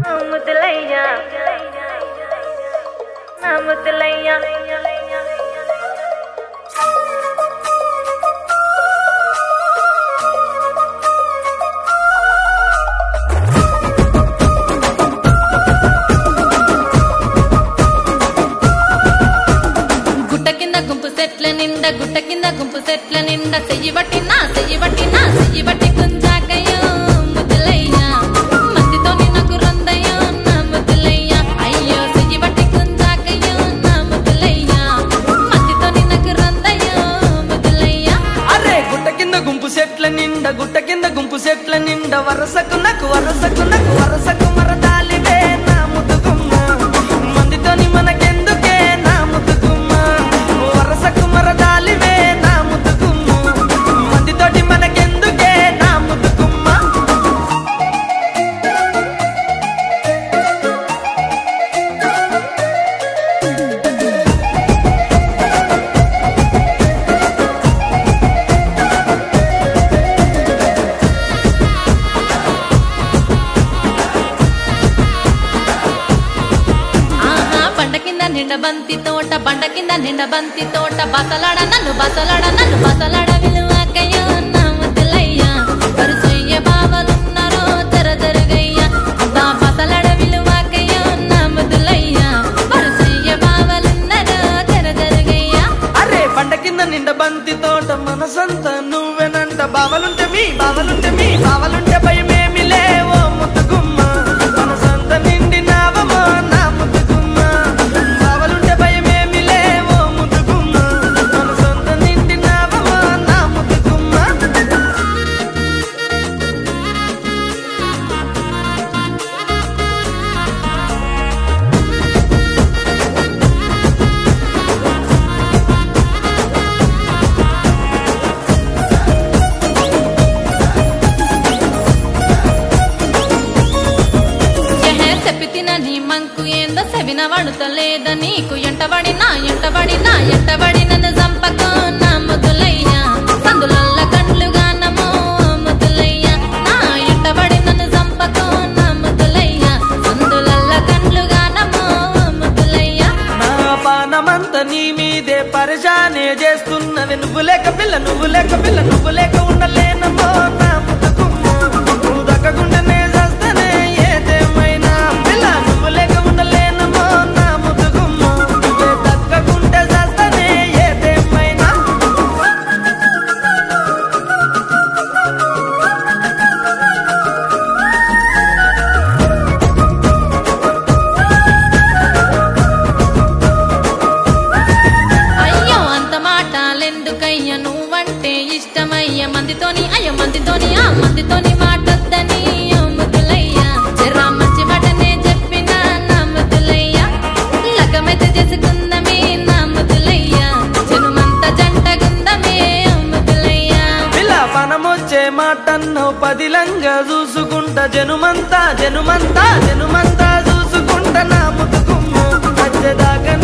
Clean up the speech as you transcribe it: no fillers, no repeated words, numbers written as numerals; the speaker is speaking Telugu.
ముద్దులయ్యా నా ముద్దులయ్యా గుట్ట కింద గుంపు సెట్ల నిండా గుట్ట కింద గుంపు సెట్ల నిండా చెయ్యి బట్టి కుంజాకయ్యో ముద్దులయ్యా మందితోని నాకు రందయ్యో నా ముద్దులయ్యా అయ్యో చెయ్యి బట్టి కుంజాకయ్యో నా ముద్దులయ్యా మందితోని నాకు రందయ్యో ముద్దులయ్యా అరే గుట్ట కింద గుంపు సెట్ల నిండా గుట్ట కింద గుంపు సెట్ల నిండా వరసకు వరసకు మరదాలివే నా ముద్దుగుమ్మ మందితోని మనకెందుకే నా ముద్దుగుమ్మ వరసకు మరదాలివే నా ముద్దుగుమ్మ మందితోటి మనకెందుకే నా ముద్దుగుమ్మ బండ కింద నిండ బంతి తోట బసలాడ విలువకయ్యో నా ముద్దులయ్యా వరుసయ్య బావలున్నారో జరగయ్యా నా బసలాడ విలువకయ్యో నా ముద్దులయ్యా వరుసయ్య బావలున్నారో జరగయ్యా అరే బండ కింద నిండ బంతి తోట మనసంత నువ్వెనంట బావలుంటే భయమేమి లేవో ముద్దుగుమ్మ మనసంత నిండినావమో నా ముద్దుగుమ్మ బావలుంటే భయమేమి లేవో ముద్దుగుమ్మ మనసంత నిండినావమో నా ముద్దుగుమ్మ నీ మంకు ఏందో సెవిన వాడుతలేద నీకు ఎంటబడి నన్ను చంపకో నా ముద్దులయ్యా సందులల్ల కండ్లుగా నమో ముద్దులయ్యా నా ఎంటబడి నన్ను చంపకో నా ముద్దులయ్యా సందులల్ల కండ్లుగా నమో ముద్దులయ్యా నా పానమంత నీ మీదే పరిశానే చేస్తున్నది నువ్వు లేక ఉండలేనమో నా ముద్దుగుమ్మ నువ్వు దక్కకుండానే చేస్తేనే ఏదేమైనా పిల్ల నువ్వు లేక ఉండలేనమో నా ముద్దుగుమ్మ నువ్వే దక్కకుంటే చేస్తేనే ఏదేమైనా అయ్యో అంత మాటలెందుకయ్య నువ్వంటే ఇష్టమయ్య మందితోని మాటొద్దని ముద్దులయ్యా జరా మంచి మాటనే చెప్పినా నా ముద్దులయ్యా లగమైతే చేసుకుందమే నా ముద్దులయ్యా జనుమంత జంటగుందమే ముద్దులయ్యా పిల్ల పనమొచ్చే మాటన్నో పదిలంగా చూసుకుంటా జనుమంతా చూసుకుంటా నా ముద్దుగుమ్మ వచ్చేదాకా